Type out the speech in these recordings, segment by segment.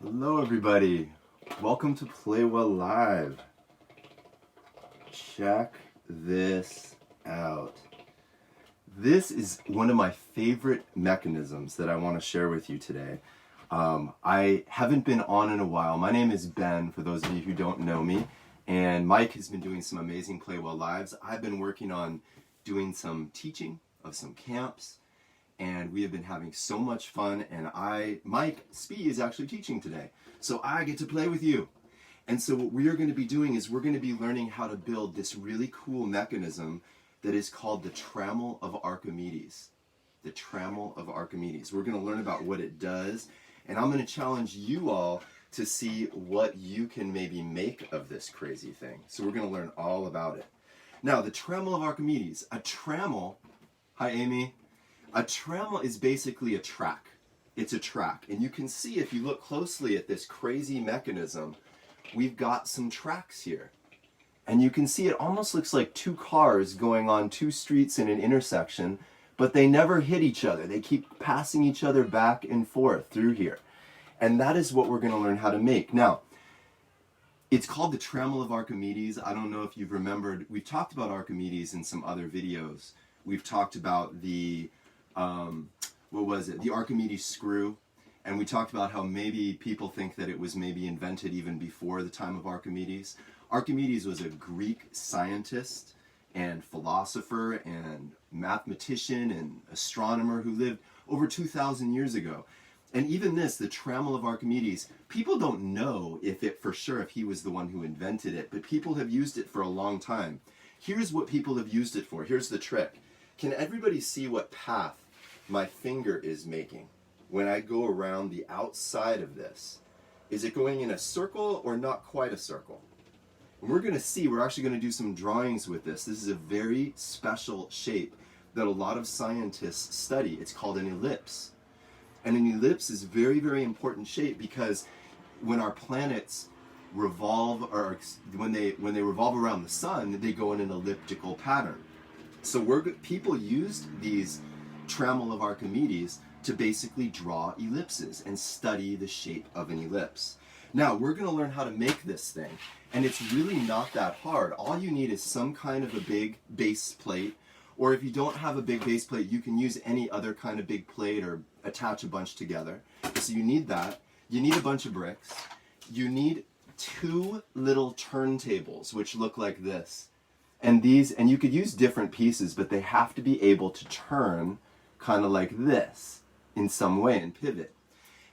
Hello everybody, welcome to Play Well Live. Check this out. This is one of my favorite mechanisms that I want to share with you today. I haven't been on in a while. My name is Ben, for those of you who don't know me, and Mike has been doing some amazing Play Well Lives. I've been working on doing some teaching of some camps, and we have been having so much fun, and Mike Spee is actually teaching today, so I get to play with you. And so what we are going to be doing is we're going to be learning how to build this really cool mechanism that is called the Trammel of Archimedes. The Trammel of Archimedes. We're going to learn about what it does, and I'm going to challenge you all to see what you can maybe make of this crazy thing. So we're going to learn all about it. Now, the Trammel of Archimedes. A trammel, hi Amy. A trammel is basically a track. It's a track. And you can see if you look closely at this crazy mechanism, we've got some tracks here. And you can see it almost looks like two cars going on two streets in an intersection, but they never hit each other. They keep passing each other back and forth through here. And that is what we're going to learn how to make. Now, it's called the Trammel of Archimedes. I don't know if you've remembered, we've talked about Archimedes in some other videos. We've talked about the the Archimedes screw, and we talked about how maybe people think that it was maybe invented even before the time of Archimedes. Archimedes was a Greek scientist and philosopher and mathematician and astronomer who lived over 2,000 years ago. And even this, the Trammel of Archimedes, people don't know if he was the one who invented it, but people have used it for a long time. Here's what people have used it for. Here's the trick. Can everybody see what path my finger is making when I go around the outside of this? Is it going in a circle or not quite a circle? And we're going to see, we're actually going to do some drawings with this. This is a very special shape that a lot of scientists study. It's called an ellipse. And an ellipse is a very, very important shape because when our planets revolve, or when they revolve around the sun, they go in an elliptical pattern. So people used these Trammel of Archimedes to basically draw ellipses and study the shape of an ellipse. Now, we're going to learn how to make this thing, and it's really not that hard. All you need is some kind of a big base plate, or if you don't have a big base plate, you can use any other kind of big plate or attach a bunch together. So you need that. You need a bunch of bricks. You need two little turntables, which look like this. And you could use different pieces, but they have to be able to turn kind of like this in some way and pivot.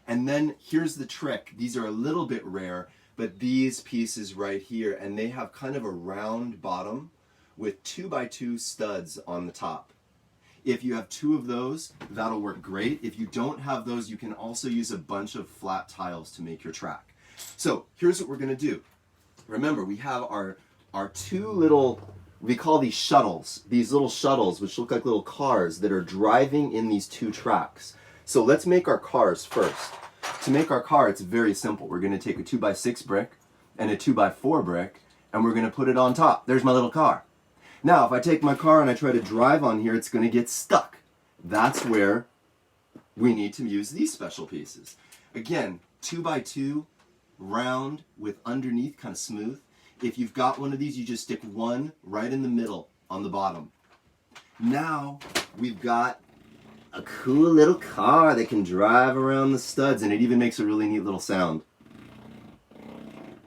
And then here's the trick. These are a little bit rare, but these pieces right here, and they have kind of a round bottom with 2x2 studs on the top. If you have two of those, that'll work great. If you don't have those, you can also use a bunch of flat tiles to make your track. So here's what we're going to do. Remember, we have our two little, we call these shuttles, these little shuttles, which look like little cars that are driving in these two tracks. So let's make our cars first. To make our car, it's very simple. We're going to take a 2x6 brick and a 2x4 brick, and we're going to put it on top. There's my little car. Now, if I take my car and I try to drive on here, it's going to get stuck. That's where we need to use these special pieces. Again, 2x2, round with underneath, kind of smooth. If you've got one of these, you just stick one right in the middle on the bottom. Now we've got a cool little car that can drive around the studs, and it even makes a really neat little sound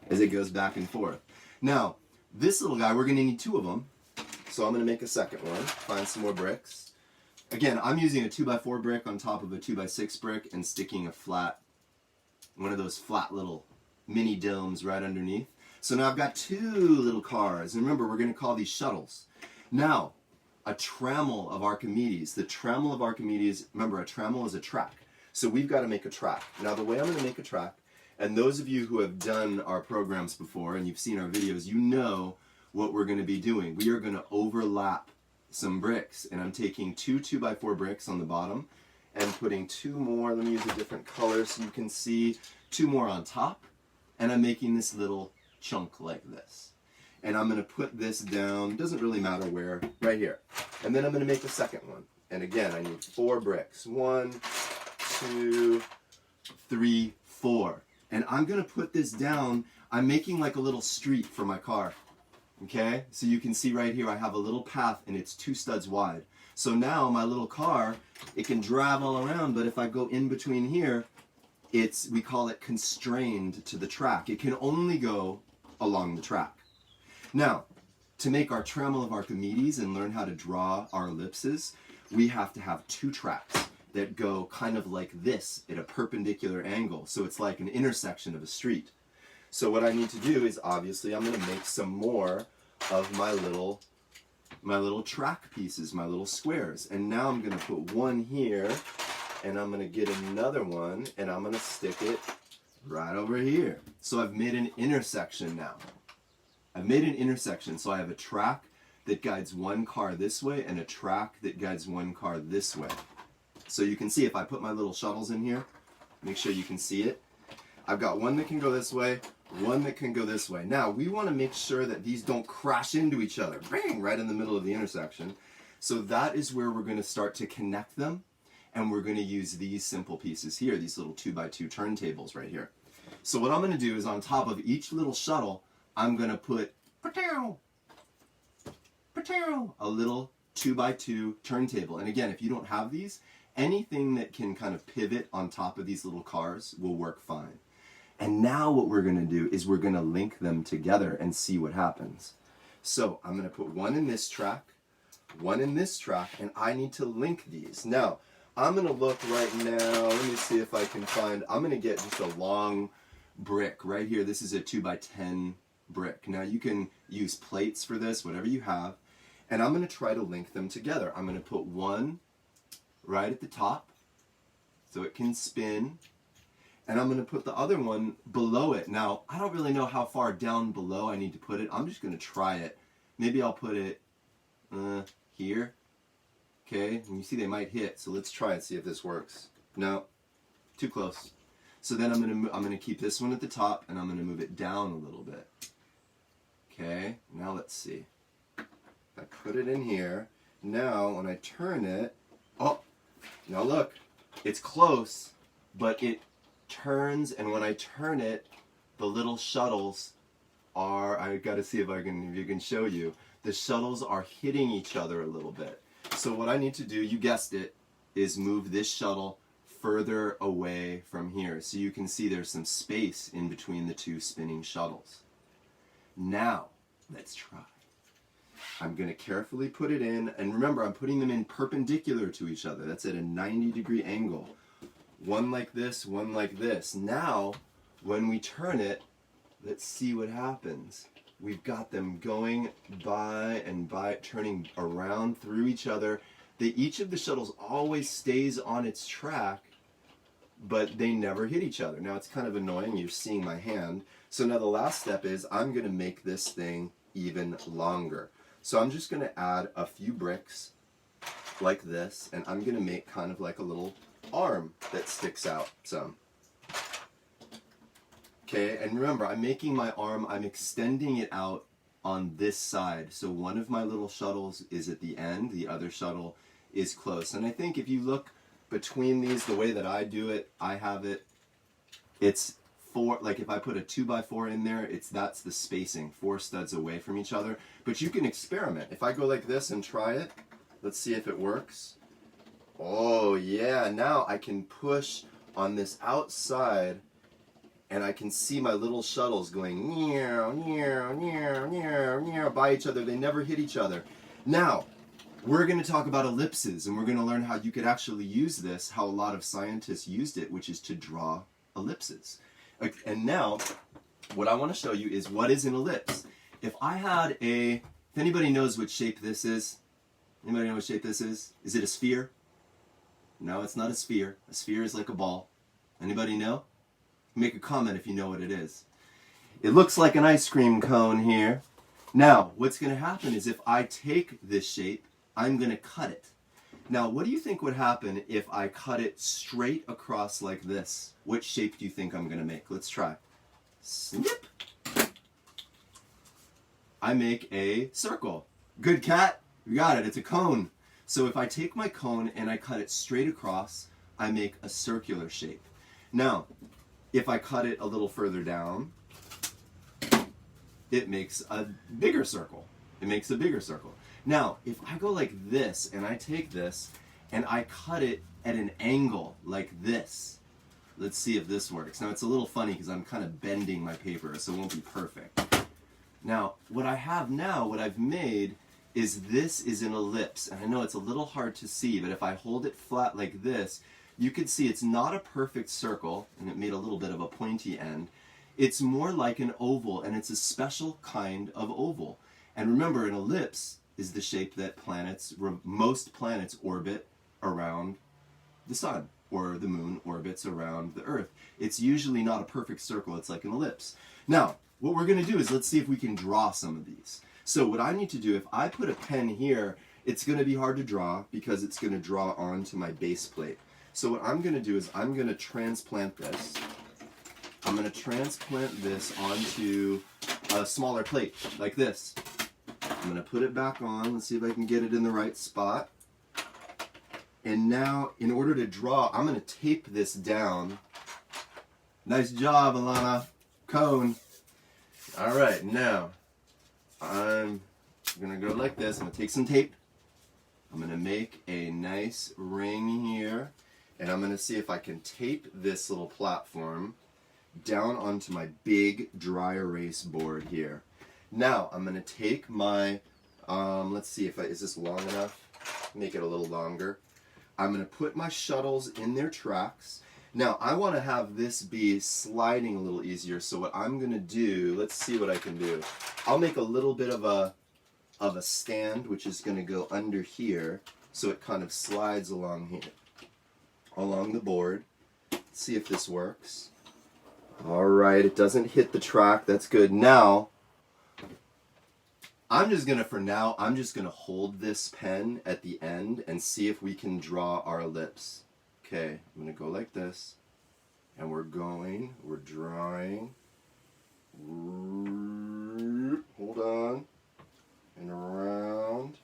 as it goes back and forth. Now, this little guy, we're going to need two of them, so I'm going to make a second one, find some more bricks. Again, I'm using a 2x4 brick on top of a 2x6 brick and sticking one of those flat little mini domes right underneath. So now I've got two little cars, and remember, we're going to call these shuttles. Now, a Trammel of Archimedes. The Trammel of Archimedes, remember, a trammel is a track. So we've got to make a track. Now, the way I'm going to make a track, and those of you who have done our programs before and you've seen our videos, you know what we're going to be doing. We are going to overlap some bricks, and I'm taking two 2x4 bricks on the bottom and putting two more, let me use a different color so you can see, two more on top, and I'm making this little chunk like this. And I'm going to put this down, doesn't really matter where, right here. And then I'm going to make the second one. And again, I need 4 bricks. 1, 2, 3, 4. And I'm gonna put this down. I'm making like a little street for my car. Okay, so you can see right here I have a little path and it's 2 studs wide. So now my little car, it can drive all around, but if I go in between here, we call it constrained to the track. It can only go along the track. Now, to make our Trammel of Archimedes and learn how to draw our ellipses, we have to have 2 tracks that go kind of like this at a perpendicular angle. So it's like an intersection of a street. So what I need to do is, obviously, I'm going to make some more of my little track pieces, my little squares. And now I'm going to put one here, and I'm going to get another one, and I'm going to stick it right over here. So I've made an intersection now. I've made an intersection, so I have a track that guides one car this way and a track that guides one car this way. So you can see if I put my little shuttles in here, make sure you can see it. I've got one that can go this way, one that can go this way. Now, we want to make sure that these don't crash into each other, bang, right in the middle of the intersection. So that is where we're going to start to connect them, and we're going to use these simple pieces here, these little 2x2 turntables right here. So what I'm going to do is on top of each little shuttle, I'm going to put a little 2x2 turntable. And again, if you don't have these, anything that can kind of pivot on top of these little cars will work fine. And now what we're going to do is we're going to link them together and see what happens. So I'm going to put one in this track, one in this track, and I need to link these. Now, I'm going to look right now. Let me see if I can find, I'm going to get just a long brick right here. This is a 2x10 brick. Now you can use plates for this, whatever you have. And I'm going to try to link them together. I'm going to put one right at the top so it can spin. And I'm going to put the other one below it. Now, I don't really know how far down below I need to put it. I'm just going to try it. Maybe I'll put it here. Okay, and you see they might hit. So let's try it, see if this works. No, too close. So then I'm going to keep this one at the top, and I'm going to move it down a little bit. Okay, now let's see. I put it in here. Now, when I turn it, oh, now look, it's close, but it turns, and when I turn it, the little shuttles are, I got to see if you can show you, the shuttles are hitting each other a little bit. So what I need to do, you guessed it, is move this shuttle further away from here. So you can see there's some space in between the 2 spinning shuttles. Now, let's try. I'm going to carefully put it in, and remember, I'm putting them in perpendicular to each other. That's at a 90-degree angle. One like this, one like this. Now, when we turn it, let's see what happens. We've got them going by and by, turning around through each other. Each of the shuttles always stays on its track, but they never hit each other. Now, it's kind of annoying. You're seeing my hand. So now the last step is I'm going to make this thing even longer. So I'm just going to add a few bricks like this, and I'm going to make kind of like a little arm that sticks out some. Okay, and remember, I'm making my arm, I'm extending it out on this side. So one of my little shuttles is at the end, the other shuttle is close. And I think if you look between these, the way that I do it, I have it, it's 4, like if I put a 2x4 in there, that's the spacing, 4 studs away from each other. But you can experiment. If I go like this and try it, let's see if it works. Oh yeah, now I can push on this outside, and I can see my little shuttles going meow, meow, meow, meow, meow by each other. They never hit each other. Now, we're going to talk about ellipses, and we're going to learn how you could actually use this, how a lot of scientists used it, which is to draw ellipses. And now, what I want to show you is what is an ellipse. If anybody knows what shape this is? Anybody know what shape this is? Is it a sphere? No, it's not a sphere. A sphere is like a ball. Anybody know? Make a comment if you know what it is. It looks like an ice cream cone here. Now, what's going to happen is if I take this shape, I'm going to cut it. Now, what do you think would happen if I cut it straight across like this? What shape do you think I'm going to make? Let's try. Snip. I make a circle. Good cat. You got it. It's a cone. So if I take my cone and I cut it straight across, I make a circular shape. Now, If I cut it a little further down, it makes a bigger circle. It makes a bigger circle. Now, if I go like this, and I take this, and I cut it at an angle like this, let's see if this works. Now, it's a little funny because I'm kind of bending my paper, so it won't be perfect. Now, what I have now, what I've made, is this is an ellipse. And I know it's a little hard to see, but if I hold it flat like this, you can see it's not a perfect circle, and it made a little bit of a pointy end. It's more like an oval, and it's a special kind of oval. And remember, an ellipse is the shape that most planets orbit around the sun, or the moon orbits around the earth. It's usually not a perfect circle, it's like an ellipse. Now, what we're going to do is let's see if we can draw some of these. So what I need to do, if I put a pen here, it's going to be hard to draw because it's going to draw onto my base plate. So what I'm going to do is I'm going to transplant this. I'm going to transplant this onto a smaller plate, like this. I'm going to put it back on. Let's see if I can get it in the right spot. And now, in order to draw, I'm going to tape this down. Nice job, Alana. Cone. All right, now, I'm going to go like this. I'm going to take some tape. I'm going to make a nice ring here. And I'm going to see if I can tape this little platform down onto my big dry erase board here. Now, I'm going to take my, let's see if is this long enough? Make it a little longer. I'm going to put my shuttles in their tracks. Now, I want to have this be sliding a little easier, so what I'm going to do, let's see what I can do. I'll make a little bit of a stand, which is going to go under here, so it kind of slides along here, along the board. Let's see if this works. All right, it doesn't hit the track. That's good. Now, I'm just going to hold this pen at the end and see if we can draw our ellipse. Okay, I'm going to go like this, and we're drawing, hold on, and around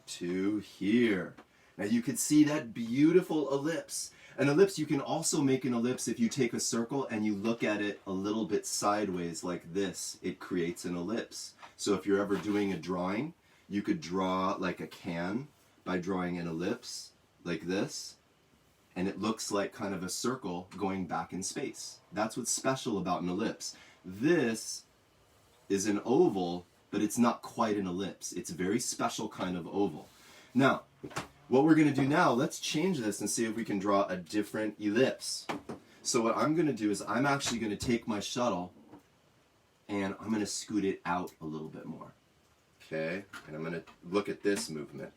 to here. Now you can see that beautiful ellipse. An ellipse, you can also make an ellipse if you take a circle and you look at it a little bit sideways like this. It creates an ellipse. So if you're ever doing a drawing, you could draw like a can by drawing an ellipse like this, and it looks like kind of a circle going back in space. That's what's special about an ellipse. This is an oval, but it's not quite an ellipse. It's a very special kind of oval. Now, what we're going to do now, let's change this and see if we can draw a different ellipse. So what I'm going to do is I'm actually going to take my shuttle and I'm going to scoot it out a little bit more. Okay, and I'm going to look at this movement.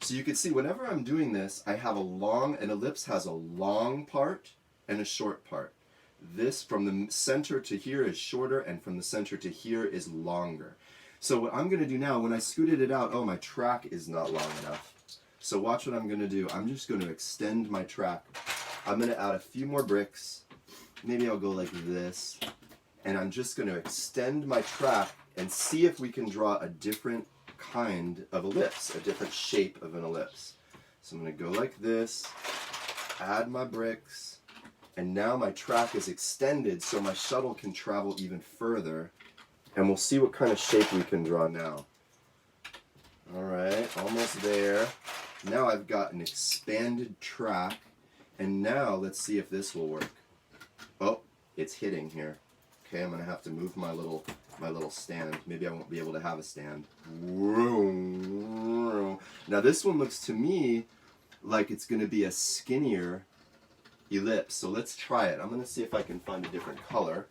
So you can see whenever I'm doing this, I have an ellipse has a long part and a short part. This from the center to here is shorter, and from the center to here is longer. So what I'm going to do now, when I scooted it out, oh, my track is not long enough. So watch what I'm going to do. I'm just going to extend my track. I'm going to add a few more bricks. Maybe I'll go like this. And I'm just going to extend my track and see if we can draw a different kind of ellipse, a different shape of an ellipse. So I'm going to go like this, add my bricks, and now my track is extended so my shuttle can travel even further, and we'll see what kind of shape we can draw now. Alright, almost there. Now I've got an expanded track, and now let's see if this will work. Oh, it's hitting here. Okay, I'm going to have to move my little stand. Maybe I won't be able to have a stand. Now this one looks to me like it's going to be a skinnier ellipse. So let's try it. I'm going to see if I can find a different color.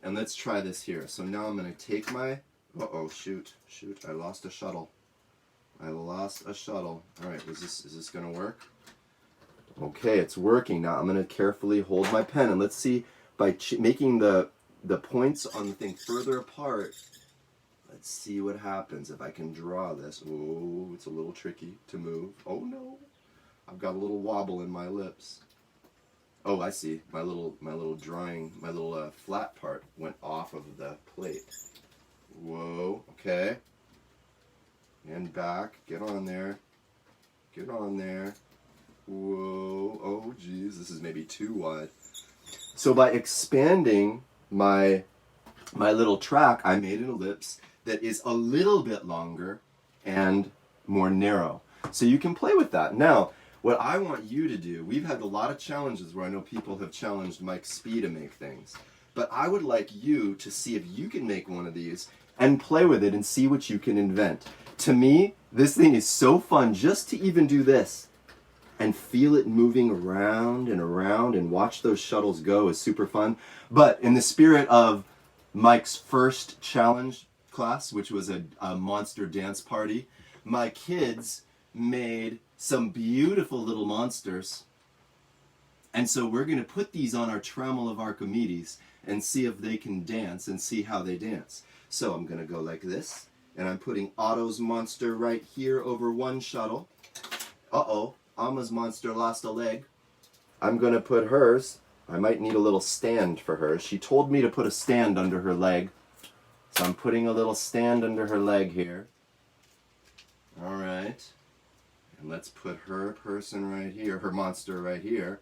And let's try this here. So now I'm going to take my... Uh-oh, shoot. I lost a shuttle. Alright, is this going to work? Okay, it's working. Now I'm going to carefully hold my pen. And let's see, by making the points on the thing further apart, let's see what happens if I can draw this. Oh, it's a little tricky to move. Oh no, I've got a little wobble in my ellipse. Oh, I see. My little flat part went off of the plate. Whoa, okay. And back, get on there. Whoa, oh geez, this is maybe too wide. So by expanding my little track, I made an ellipse that is a little bit longer and more narrow. So you can play with that. Now, what I want you to do, we've had a lot of challenges where I know people have challenged Mike Spee to make things, but I would like you to see if you can make one of these and play with it and see what you can invent. To me, this thing is so fun just to even do this and feel it moving around and watch those shuttles go is super fun. But in the spirit of Mike's first challenge class, which was a monster dance party, my kids made some beautiful little monsters. And so we're going to put these on our Trammel of Archimedes and see if they can dance and see how they dance. So I'm going to go like this, and I'm putting Otto's monster right here over one shuttle. Uh-oh, Alma's monster lost a leg. I'm going to put hers. I might need a little stand for her. She told me to put a stand under her leg. So I'm putting a little stand under her leg here. All right. And let's put her person right here, her monster right here.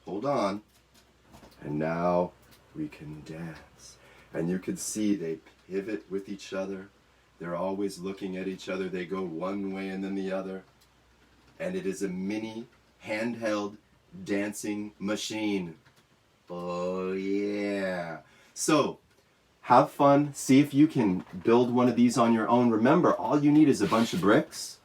Hold on. And now we can dance. And you can see they pivot with each other. They're always looking at each other. They go one way and then the other. And it is a mini handheld dancing machine. Oh yeah. So have fun. See if you can build one of these on your own. Remember, all you need is a bunch of bricks,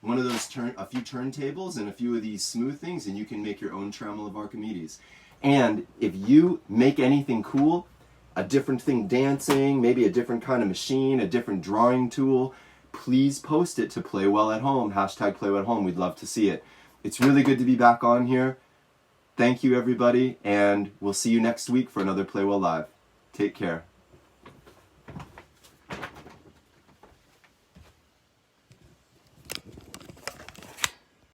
one of those a few turntables, and a few of these smooth things, and you can make your own Trammel of Archimedes. And if you make anything cool, a different thing dancing, maybe a different kind of machine, a different drawing tool, please post it to Play Well at Home, hashtag Play Well at Home. We'd love to see it. It's really good to be back on here. Thank you, everybody, and we'll see you next week for another Play Well Live. Take care.